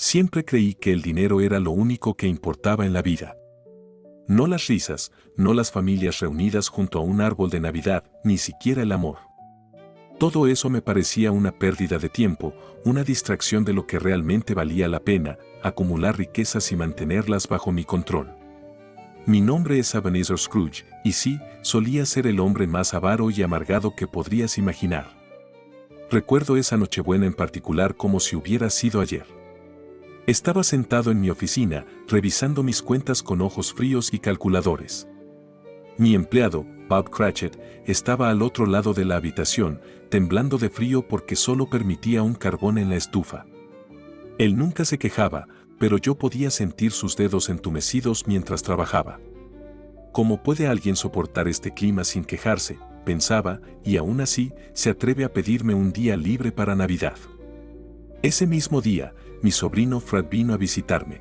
Siempre creí que el dinero era lo único que importaba en la vida. No las risas, no las familias reunidas junto a un árbol de Navidad, ni siquiera el amor. Todo eso me parecía una pérdida de tiempo, una distracción de lo que realmente valía la pena, acumular riquezas y mantenerlas bajo mi control. Mi nombre es Ebenezer Scrooge, y sí, solía ser el hombre más avaro y amargado que podrías imaginar. Recuerdo esa Nochebuena en particular como si hubiera sido ayer. Estaba sentado en mi oficina, revisando mis cuentas con ojos fríos y calculadores. Mi empleado, Bob Cratchit, estaba al otro lado de la habitación, temblando de frío porque solo permitía un carbón en la estufa. Él nunca se quejaba, pero yo podía sentir sus dedos entumecidos mientras trabajaba. ¿Cómo puede alguien soportar este clima sin quejarse?, pensaba, y aún así se atreve a pedirme un día libre para Navidad. Ese mismo día, mi sobrino Fred vino a visitarme.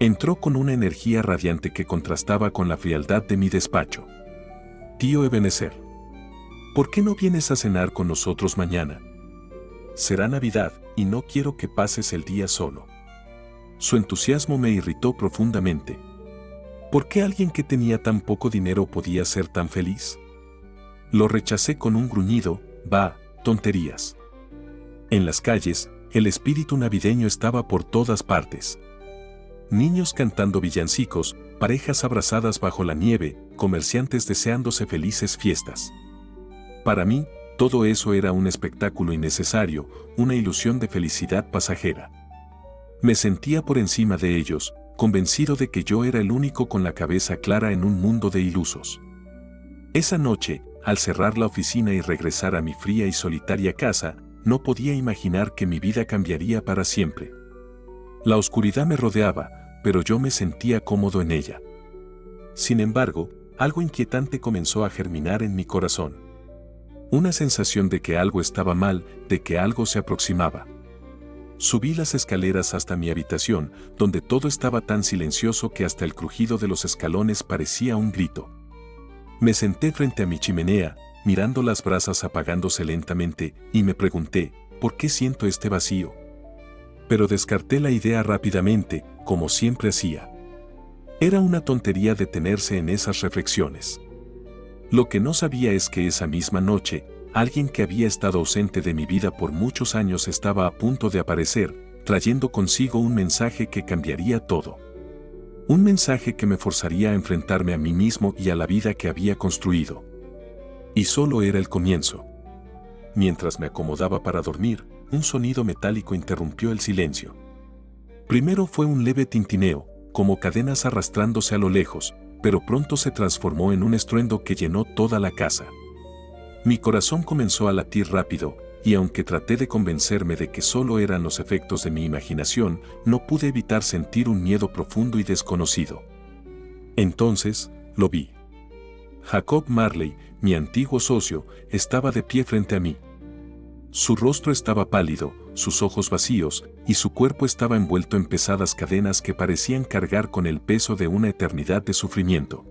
Entró con una energía radiante que contrastaba con la frialdad de mi despacho. «Tío Ebenezer, ¿por qué no vienes a cenar con nosotros mañana? Será Navidad y no quiero que pases el día solo». Su entusiasmo me irritó profundamente. ¿Por qué alguien que tenía tan poco dinero podía ser tan feliz? Lo rechacé con un gruñido: «Bah, tonterías». En las calles, el espíritu navideño estaba por todas partes. Niños cantando villancicos, parejas abrazadas bajo la nieve, comerciantes deseándose felices fiestas. Para mí, todo eso era un espectáculo innecesario, una ilusión de felicidad pasajera. Me sentía por encima de ellos, convencido de que yo era el único con la cabeza clara en un mundo de ilusos. Esa noche, al cerrar la oficina y regresar a mi fría y solitaria casa, no podía imaginar que mi vida cambiaría para siempre. La oscuridad me rodeaba, pero yo me sentía cómodo en ella. Sin embargo, algo inquietante comenzó a germinar en mi corazón. Una sensación de que algo estaba mal, de que algo se aproximaba. Subí las escaleras hasta mi habitación, donde todo estaba tan silencioso que hasta el crujido de los escalones parecía un grito. Me senté frente a mi chimenea, mirando las brasas apagándose lentamente, y me pregunté, ¿por qué siento este vacío? Pero descarté la idea rápidamente, como siempre hacía. Era una tontería detenerse en esas reflexiones. Lo que no sabía es que esa misma noche, alguien que había estado ausente de mi vida por muchos años estaba a punto de aparecer, trayendo consigo un mensaje que cambiaría todo. Un mensaje que me forzaría a enfrentarme a mí mismo y a la vida que había construido. Y solo era el comienzo. Mientras me acomodaba para dormir, un sonido metálico interrumpió el silencio. Primero fue un leve tintineo, como cadenas arrastrándose a lo lejos, pero pronto se transformó en un estruendo que llenó toda la casa. Mi corazón comenzó a latir rápido, y aunque traté de convencerme de que solo eran los efectos de mi imaginación, no pude evitar sentir un miedo profundo y desconocido. Entonces, lo vi. Jacob Marley, mi antiguo socio, estaba de pie frente a mí. Su rostro estaba pálido, sus ojos vacíos, y su cuerpo estaba envuelto en pesadas cadenas que parecían cargar con el peso de una eternidad de sufrimiento.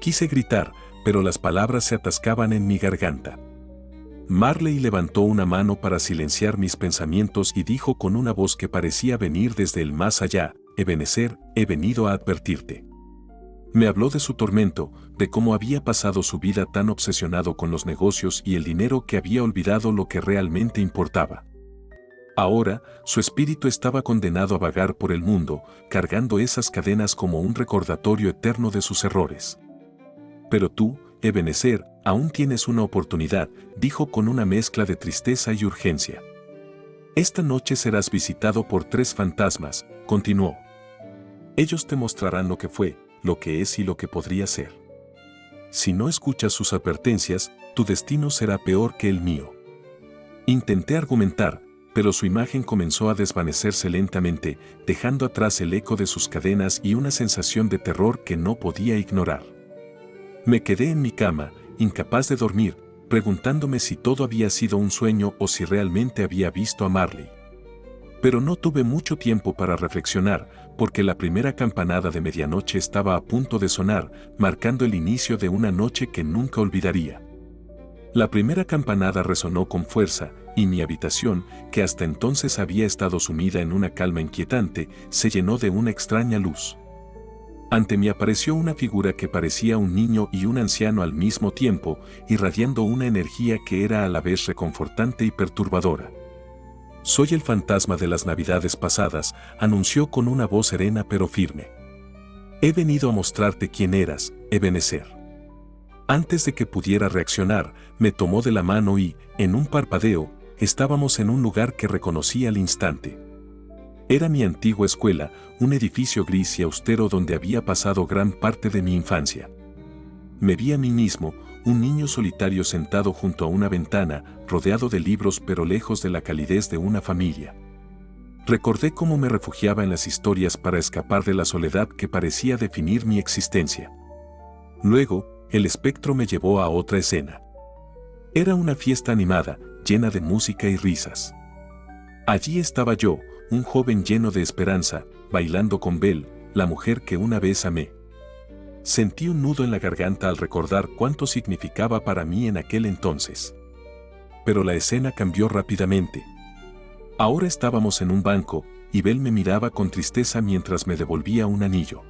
Quise gritar, pero las palabras se atascaban en mi garganta. Marley levantó una mano para silenciar mis pensamientos y dijo con una voz que parecía venir desde el más allá: «Ebenezer, he venido a advertirte». Me habló de su tormento, de cómo había pasado su vida tan obsesionado con los negocios y el dinero que había olvidado lo que realmente importaba. Ahora, su espíritu estaba condenado a vagar por el mundo, cargando esas cadenas como un recordatorio eterno de sus errores. «Pero tú, Ebenezer, aún tienes una oportunidad», dijo con una mezcla de tristeza y urgencia. «Esta noche serás visitado por 3 fantasmas», continuó. «Ellos te mostrarán lo que fue, lo que es y lo que podría ser. Si no escuchas sus advertencias, tu destino será peor que el mío». Intenté argumentar, pero su imagen comenzó a desvanecerse lentamente, dejando atrás el eco de sus cadenas y una sensación de terror que no podía ignorar. Me quedé en mi cama, incapaz de dormir, preguntándome si todo había sido un sueño o si realmente había visto a Marley. Pero no tuve mucho tiempo para reflexionar, porque la primera campanada de medianoche estaba a punto de sonar, marcando el inicio de una noche que nunca olvidaría. La primera campanada resonó con fuerza, y mi habitación, que hasta entonces había estado sumida en una calma inquietante, se llenó de una extraña luz. Ante mí apareció una figura que parecía un niño y un anciano al mismo tiempo, irradiando una energía que era a la vez reconfortante y perturbadora. «Soy el fantasma de las Navidades pasadas», anunció con una voz serena pero firme. «He venido a mostrarte quién eras, Ebenezer». Antes de que pudiera reaccionar, me tomó de la mano y, en un parpadeo, estábamos en un lugar que reconocí al instante. Era mi antigua escuela, un edificio gris y austero donde había pasado gran parte de mi infancia. Me vi a mí mismo, un niño solitario sentado junto a una ventana, rodeado de libros pero lejos de la calidez de una familia. Recordé cómo me refugiaba en las historias para escapar de la soledad que parecía definir mi existencia. Luego, el espectro me llevó a otra escena. Era una fiesta animada, llena de música y risas. Allí estaba yo, un joven lleno de esperanza, bailando con Belle, la mujer que una vez amé. Sentí un nudo en la garganta al recordar cuánto significaba para mí en aquel entonces. Pero la escena cambió rápidamente. Ahora estábamos en un banco, y Belle me miraba con tristeza mientras me devolvía un anillo.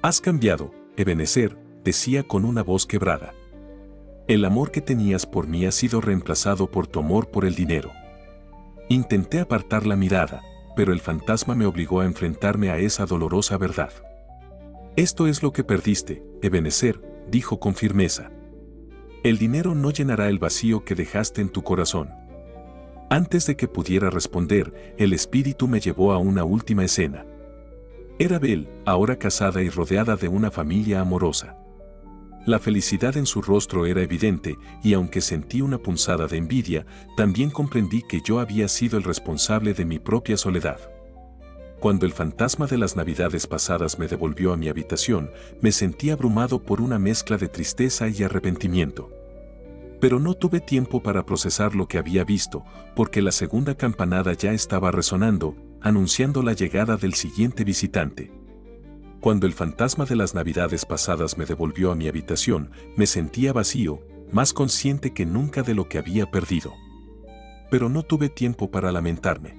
«Has cambiado, Ebenezer», decía con una voz quebrada. «El amor que tenías por mí ha sido reemplazado por tu amor por el dinero». Intenté apartar la mirada, pero el fantasma me obligó a enfrentarme a esa dolorosa verdad. «Esto es lo que perdiste, Ebenezer», dijo con firmeza. «El dinero no llenará el vacío que dejaste en tu corazón». Antes de que pudiera responder, el espíritu me llevó a una última escena. Era Belle, ahora casada y rodeada de una familia amorosa. La felicidad en su rostro era evidente, y aunque sentí una punzada de envidia, también comprendí que yo había sido el responsable de mi propia soledad. Cuando el fantasma de las Navidades pasadas me devolvió a mi habitación, me sentí abrumado por una mezcla de tristeza y arrepentimiento. Pero no tuve tiempo para procesar lo que había visto, porque la segunda campanada ya estaba resonando, anunciando la llegada del siguiente visitante. Cuando el fantasma de las Navidades pasadas me devolvió a mi habitación, me sentía vacío, más consciente que nunca de lo que había perdido. Pero no tuve tiempo para lamentarme.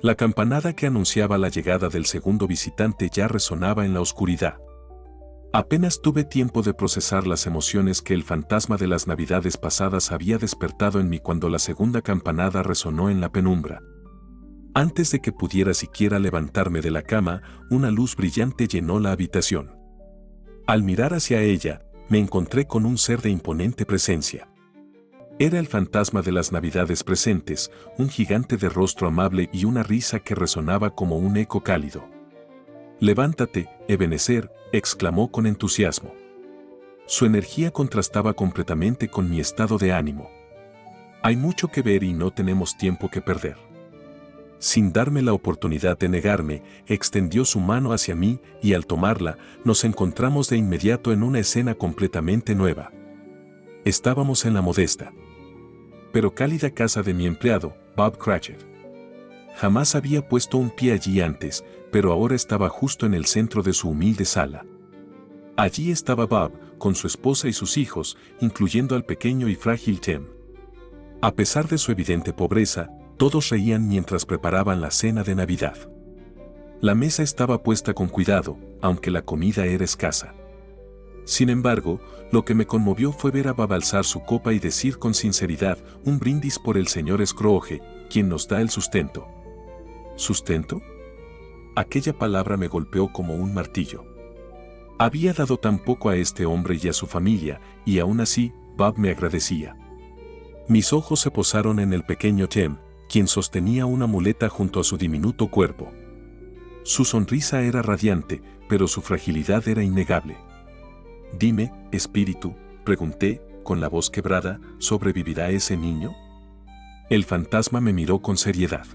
La campanada que anunciaba la llegada del segundo visitante ya resonaba en la oscuridad. Apenas tuve tiempo de procesar las emociones que el fantasma de las Navidades pasadas había despertado en mí cuando la segunda campanada resonó en la penumbra. Antes de que pudiera siquiera levantarme de la cama, una luz brillante llenó la habitación. Al mirar hacia ella, me encontré con un ser de imponente presencia. Era el fantasma de las Navidades presentes, un gigante de rostro amable y una risa que resonaba como un eco cálido. «Levántate, Ebenezer», exclamó con entusiasmo. Su energía contrastaba completamente con mi estado de ánimo. «Hay mucho que ver y no tenemos tiempo que perder». Sin darme la oportunidad de negarme, extendió su mano hacia mí y al tomarla, nos encontramos de inmediato en una escena completamente nueva. Estábamos en la modesta, pero cálida casa de mi empleado, Bob Cratchit. Jamás había puesto un pie allí antes, pero ahora estaba justo en el centro de su humilde sala. Allí estaba Bob, con su esposa y sus hijos, incluyendo al pequeño y frágil Tim. A pesar de su evidente pobreza, todos reían mientras preparaban la cena de Navidad. La mesa estaba puesta con cuidado, aunque la comida era escasa. Sin embargo, lo que me conmovió fue ver a Bob alzar su copa y decir con sinceridad, un brindis por el señor Scrooge, quien nos da el sustento. ¿Sustento? Aquella palabra me golpeó como un martillo. Había dado tan poco a este hombre y a su familia, y aún así, Bob me agradecía. Mis ojos se posaron en el pequeño Tim, quien sostenía una muleta junto a su diminuto cuerpo. Su sonrisa era radiante, pero su fragilidad era innegable. «Dime, espíritu», pregunté, con la voz quebrada, ¿sobrevivirá ese niño? El fantasma me miró con seriedad.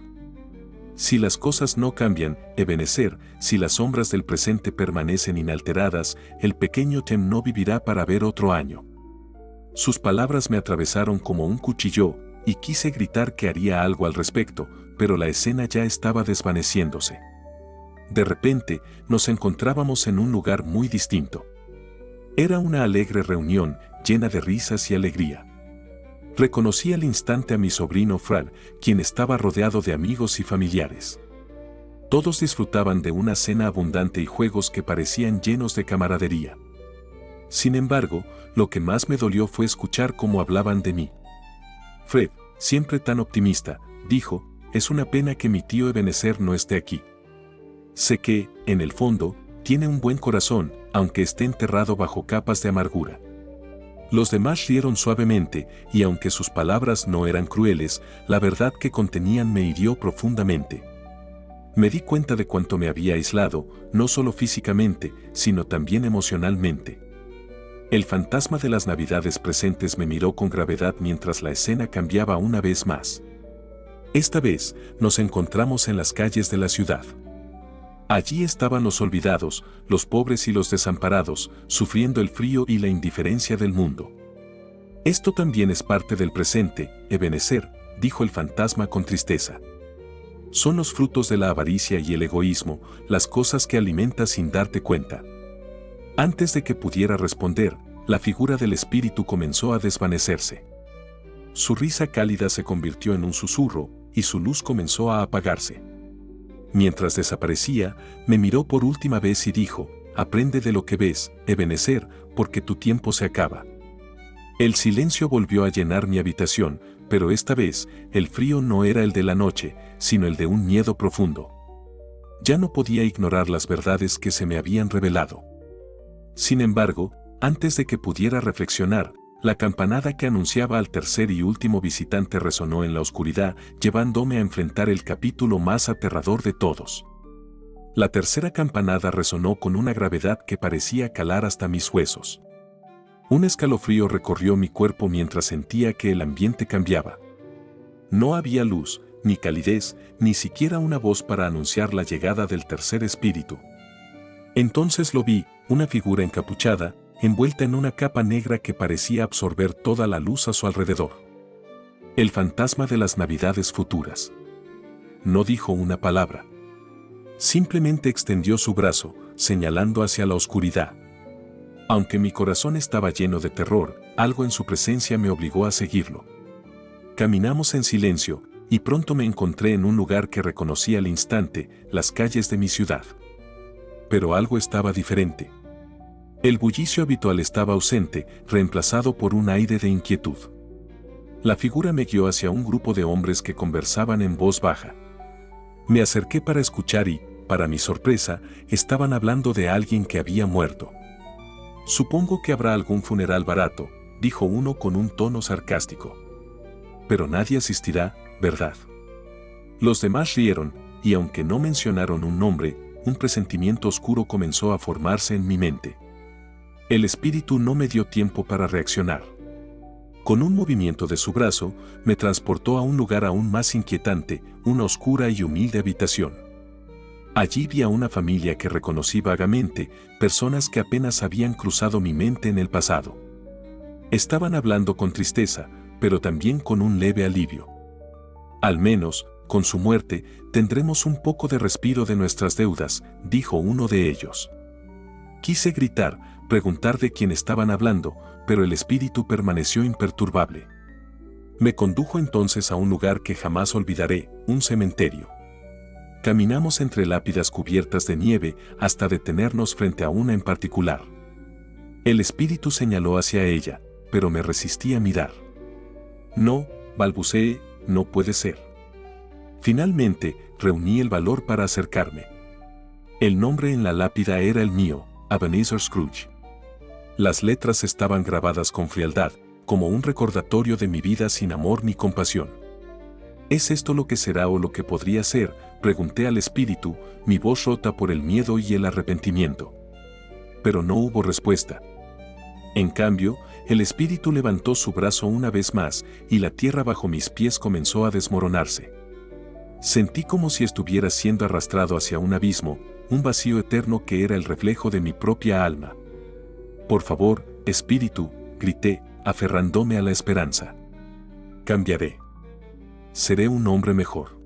«Si las cosas no cambian, Ebenezer, si las sombras del presente permanecen inalteradas, el pequeño Tim no vivirá para ver otro año». Sus palabras me atravesaron como un cuchillo, y quise gritar que haría algo al respecto, pero la escena ya estaba desvaneciéndose. De repente, nos encontrábamos en un lugar muy distinto. Era una alegre reunión, llena de risas y alegría. Reconocí al instante a mi sobrino Fran, quien estaba rodeado de amigos y familiares. Todos disfrutaban de una cena abundante y juegos que parecían llenos de camaradería. Sin embargo, lo que más me dolió fue escuchar cómo hablaban de mí. Fred, siempre tan optimista, dijo, es una pena que mi tío Ebenezer no esté aquí. Sé que, en el fondo, tiene un buen corazón, aunque esté enterrado bajo capas de amargura. Los demás rieron suavemente, y aunque sus palabras no eran crueles, la verdad que contenían me hirió profundamente. Me di cuenta de cuánto me había aislado, no solo físicamente, sino también emocionalmente. El fantasma de las Navidades presentes me miró con gravedad mientras la escena cambiaba una vez más. Esta vez, nos encontramos en las calles de la ciudad. Allí estaban los olvidados, los pobres y los desamparados, sufriendo el frío y la indiferencia del mundo. Esto también es parte del presente, Ebenezer, dijo el fantasma con tristeza. Son los frutos de la avaricia y el egoísmo, las cosas que alimentas sin darte cuenta. Antes de que pudiera responder, la figura del espíritu comenzó a desvanecerse. Su risa cálida se convirtió en un susurro, y su luz comenzó a apagarse. Mientras desaparecía, me miró por última vez y dijo, aprende de lo que ves, Ebenezer, porque tu tiempo se acaba. El silencio volvió a llenar mi habitación, pero esta vez, el frío no era el de la noche, sino el de un miedo profundo. Ya no podía ignorar las verdades que se me habían revelado. Sin embargo, antes de que pudiera reflexionar, la campanada que anunciaba al tercer y último visitante resonó en la oscuridad, llevándome a enfrentar el capítulo más aterrador de todos. La tercera campanada resonó con una gravedad que parecía calar hasta mis huesos. Un escalofrío recorrió mi cuerpo mientras sentía que el ambiente cambiaba. No había luz, ni calidez, ni siquiera una voz para anunciar la llegada del tercer espíritu. Entonces lo vi, una figura encapuchada, envuelta en una capa negra que parecía absorber toda la luz a su alrededor. El fantasma de las Navidades futuras. No dijo una palabra. Simplemente extendió su brazo, señalando hacia la oscuridad. Aunque mi corazón estaba lleno de terror, algo en su presencia me obligó a seguirlo. Caminamos en silencio, y pronto me encontré en un lugar que reconocí al instante, las calles de mi ciudad. Pero algo estaba diferente. El bullicio habitual estaba ausente, reemplazado por un aire de inquietud. La figura me guió hacia un grupo de hombres que conversaban en voz baja. Me acerqué para escuchar y, para mi sorpresa, estaban hablando de alguien que había muerto. Supongo que habrá algún funeral barato, dijo uno con un tono sarcástico. Pero nadie asistirá, ¿verdad? Los demás rieron, y aunque no mencionaron un nombre, un presentimiento oscuro comenzó a formarse en mi mente. El espíritu no me dio tiempo para reaccionar. Con un movimiento de su brazo, me transportó a un lugar aún más inquietante, una oscura y humilde habitación. Allí vi a una familia que reconocí vagamente, personas que apenas habían cruzado mi mente en el pasado. Estaban hablando con tristeza, pero también con un leve alivio. Al menos, con su muerte, tendremos un poco de respiro de nuestras deudas, dijo uno de ellos. Quise gritar, preguntar de quién estaban hablando, pero el espíritu permaneció imperturbable. Me condujo entonces a un lugar que jamás olvidaré, un cementerio. Caminamos entre lápidas cubiertas de nieve hasta detenernos frente a una en particular. El espíritu señaló hacia ella, pero me resistí a mirar. No, balbuceé, no puede ser. Finalmente, reuní el valor para acercarme. El nombre en la lápida era el mío, Ebenezer Scrooge. Las letras estaban grabadas con frialdad, como un recordatorio de mi vida sin amor ni compasión. ¿Es esto lo que será o lo que podría ser?, pregunté al espíritu, mi voz rota por el miedo y el arrepentimiento. Pero no hubo respuesta. En cambio, el espíritu levantó su brazo una vez más, y la tierra bajo mis pies comenzó a desmoronarse. Sentí como si estuviera siendo arrastrado hacia un abismo, un vacío eterno que era el reflejo de mi propia alma. Por favor, espíritu, grité, aferrándome a la esperanza. Cambiaré. Seré un hombre mejor.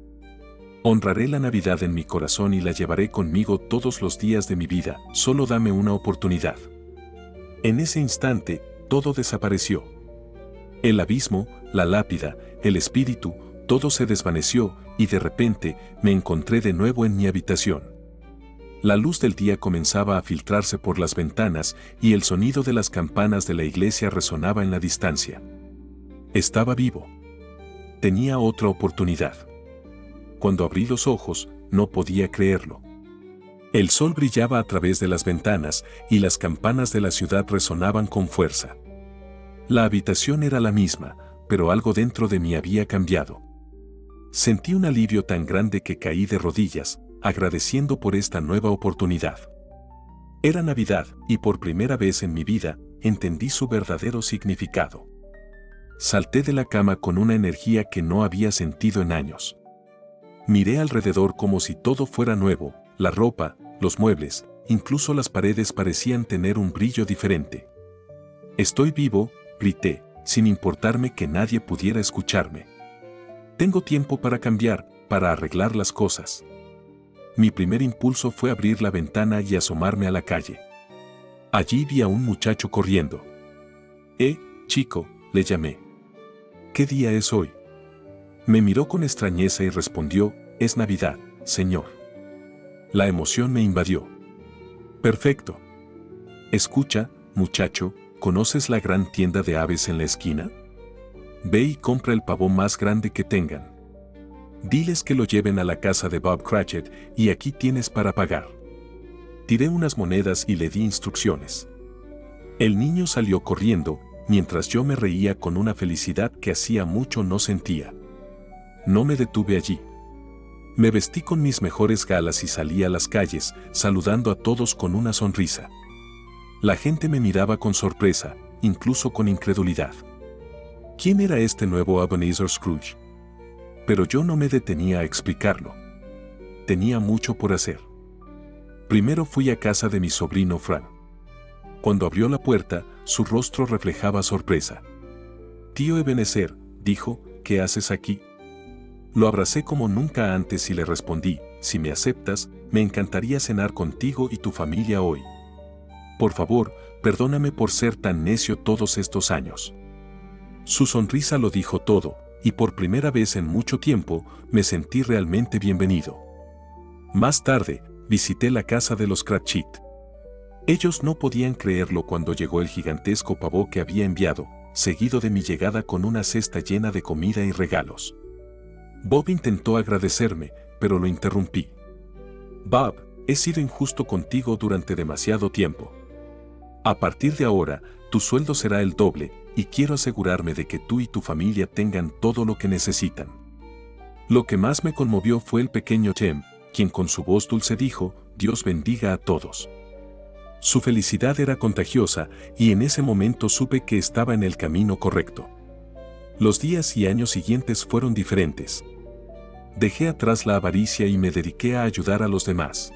Honraré la Navidad en mi corazón y la llevaré conmigo todos los días de mi vida, solo dame una oportunidad. En ese instante, todo desapareció. El abismo, la lápida, el espíritu, todo se desvaneció y de repente me encontré de nuevo en mi habitación. La luz del día comenzaba a filtrarse por las ventanas y el sonido de las campanas de la iglesia resonaba en la distancia. Estaba vivo. Tenía otra oportunidad. Cuando abrí los ojos, no podía creerlo. El sol brillaba a través de las ventanas y las campanas de la ciudad resonaban con fuerza. La habitación era la misma, pero algo dentro de mí había cambiado. Sentí un alivio tan grande que caí de rodillas, agradeciendo por esta nueva oportunidad. Era Navidad y por primera vez en mi vida entendí su verdadero significado. Salté de la cama con una energía que no había sentido en años. Miré alrededor como si todo fuera nuevo, la ropa, los muebles, incluso las paredes parecían tener un brillo diferente. «Estoy vivo», grité, sin importarme que nadie pudiera escucharme. «Tengo tiempo para cambiar, para arreglar las cosas». Mi primer impulso fue abrir la ventana y asomarme a la calle. Allí vi a un muchacho corriendo. Chico», le llamé. «¿Qué día es hoy?» Me miró con extrañeza y respondió, «Es Navidad, señor». La emoción me invadió. «Perfecto. Escucha, muchacho, ¿conoces la gran tienda de aves en la esquina? Ve y compra el pavo más grande que tengan. Diles que lo lleven a la casa de Bob Cratchit y aquí tienes para pagar». Tiré unas monedas y le di instrucciones. El niño salió corriendo, mientras yo me reía con una felicidad que hacía mucho no sentía. No me detuve allí. Me vestí con mis mejores galas y salí a las calles, saludando a todos con una sonrisa. La gente me miraba con sorpresa, incluso con incredulidad. ¿Quién era este nuevo Ebenezer Scrooge? Pero yo no me detenía a explicarlo. Tenía mucho por hacer. Primero fui a casa de mi sobrino Fran. Cuando abrió la puerta, su rostro reflejaba sorpresa. «Tío Ebenezer», dijo, «¿qué haces aquí?» Lo abracé como nunca antes y le respondí, «Si me aceptas, me encantaría cenar contigo y tu familia hoy. Por favor, perdóname por ser tan necio todos estos años». Su sonrisa lo dijo todo, y por primera vez en mucho tiempo me sentí realmente bienvenido. Más tarde, visité la casa de los Cratchit. Ellos no podían creerlo cuando llegó el gigantesco pavo que había enviado, seguido de mi llegada con una cesta llena de comida y regalos. Bob intentó agradecerme, pero lo interrumpí. «Bob, he sido injusto contigo durante demasiado tiempo. A partir de ahora, tu sueldo será el doble, y quiero asegurarme de que tú y tu familia tengan todo lo que necesitan». Lo que más me conmovió fue el pequeño Tim, quien con su voz dulce dijo, «Dios bendiga a todos». Su felicidad era contagiosa y en ese momento supe que estaba en el camino correcto. Los días y años siguientes fueron diferentes. Dejé atrás la avaricia y me dediqué a ayudar a los demás.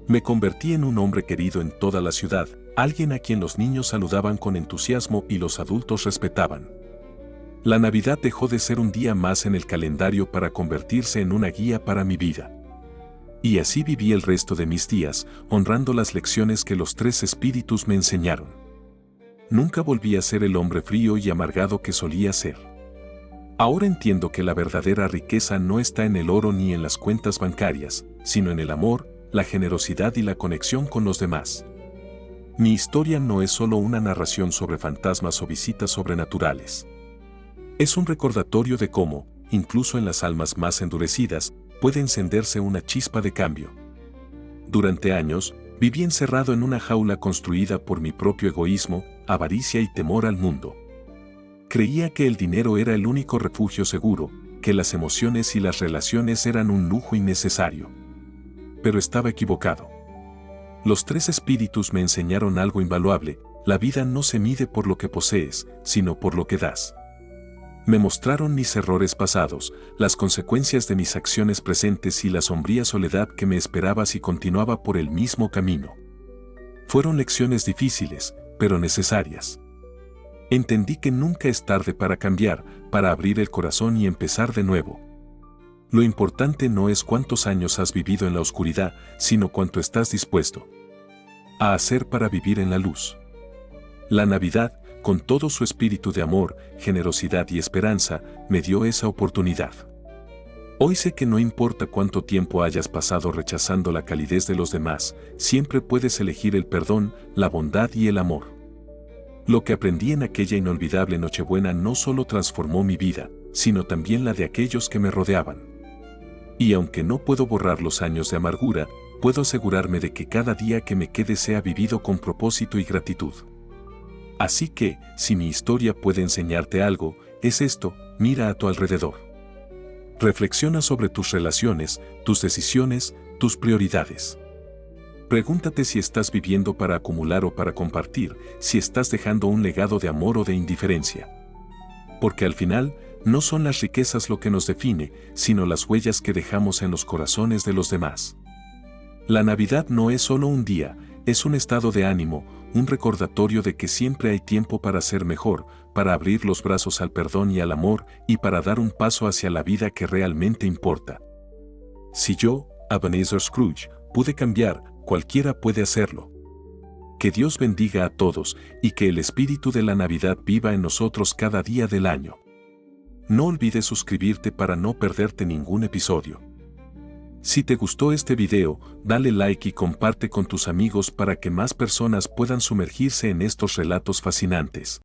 Me convertí en un hombre querido en toda la ciudad, alguien a quien los niños saludaban con entusiasmo y los adultos respetaban. La Navidad dejó de ser un día más en el calendario para convertirse en una guía para mi vida. Y así viví el resto de mis días, honrando las lecciones que los tres espíritus me enseñaron. Nunca volví a ser el hombre frío y amargado que solía ser. Ahora entiendo que la verdadera riqueza no está en el oro ni en las cuentas bancarias, sino en el amor, la generosidad y la conexión con los demás. Mi historia no es solo una narración sobre fantasmas o visitas sobrenaturales. Es un recordatorio de cómo, incluso en las almas más endurecidas, puede encenderse una chispa de cambio. Durante años, viví encerrado en una jaula construida por mi propio egoísmo, avaricia y temor al mundo. Creía que el dinero era el único refugio seguro, que las emociones y las relaciones eran un lujo innecesario. Pero estaba equivocado. Los tres espíritus me enseñaron algo invaluable: la vida no se mide por lo que posees, sino por lo que das. Me mostraron mis errores pasados, las consecuencias de mis acciones presentes y la sombría soledad que me esperaba si continuaba por el mismo camino. Fueron lecciones difíciles, pero necesarias. Entendí que nunca es tarde para cambiar, para abrir el corazón y empezar de nuevo. Lo importante no es cuántos años has vivido en la oscuridad, sino cuánto estás dispuesto a hacer para vivir en la luz. La Navidad, con todo su espíritu de amor, generosidad y esperanza, me dio esa oportunidad. Hoy sé que no importa cuánto tiempo hayas pasado rechazando la calidez de los demás, siempre puedes elegir el perdón, la bondad y el amor. Lo que aprendí en aquella inolvidable Nochebuena no solo transformó mi vida, sino también la de aquellos que me rodeaban. Y aunque no puedo borrar los años de amargura, puedo asegurarme de que cada día que me quede sea vivido con propósito y gratitud. Así que, si mi historia puede enseñarte algo, es esto: mira a tu alrededor. Reflexiona sobre tus relaciones, tus decisiones, tus prioridades. Pregúntate si estás viviendo para acumular o para compartir, si estás dejando un legado de amor o de indiferencia. Porque al final, no son las riquezas lo que nos define, sino las huellas que dejamos en los corazones de los demás. La Navidad no es solo un día, es un estado de ánimo, un recordatorio de que siempre hay tiempo para ser mejor, para abrir los brazos al perdón y al amor, y para dar un paso hacia la vida que realmente importa. Si yo, Ebenezer Scrooge, pude cambiar, cualquiera puede hacerlo. Que Dios bendiga a todos y que el espíritu de la Navidad viva en nosotros cada día del año. No olvides suscribirte para no perderte ningún episodio. Si te gustó este video, dale like y comparte con tus amigos para que más personas puedan sumergirse en estos relatos fascinantes.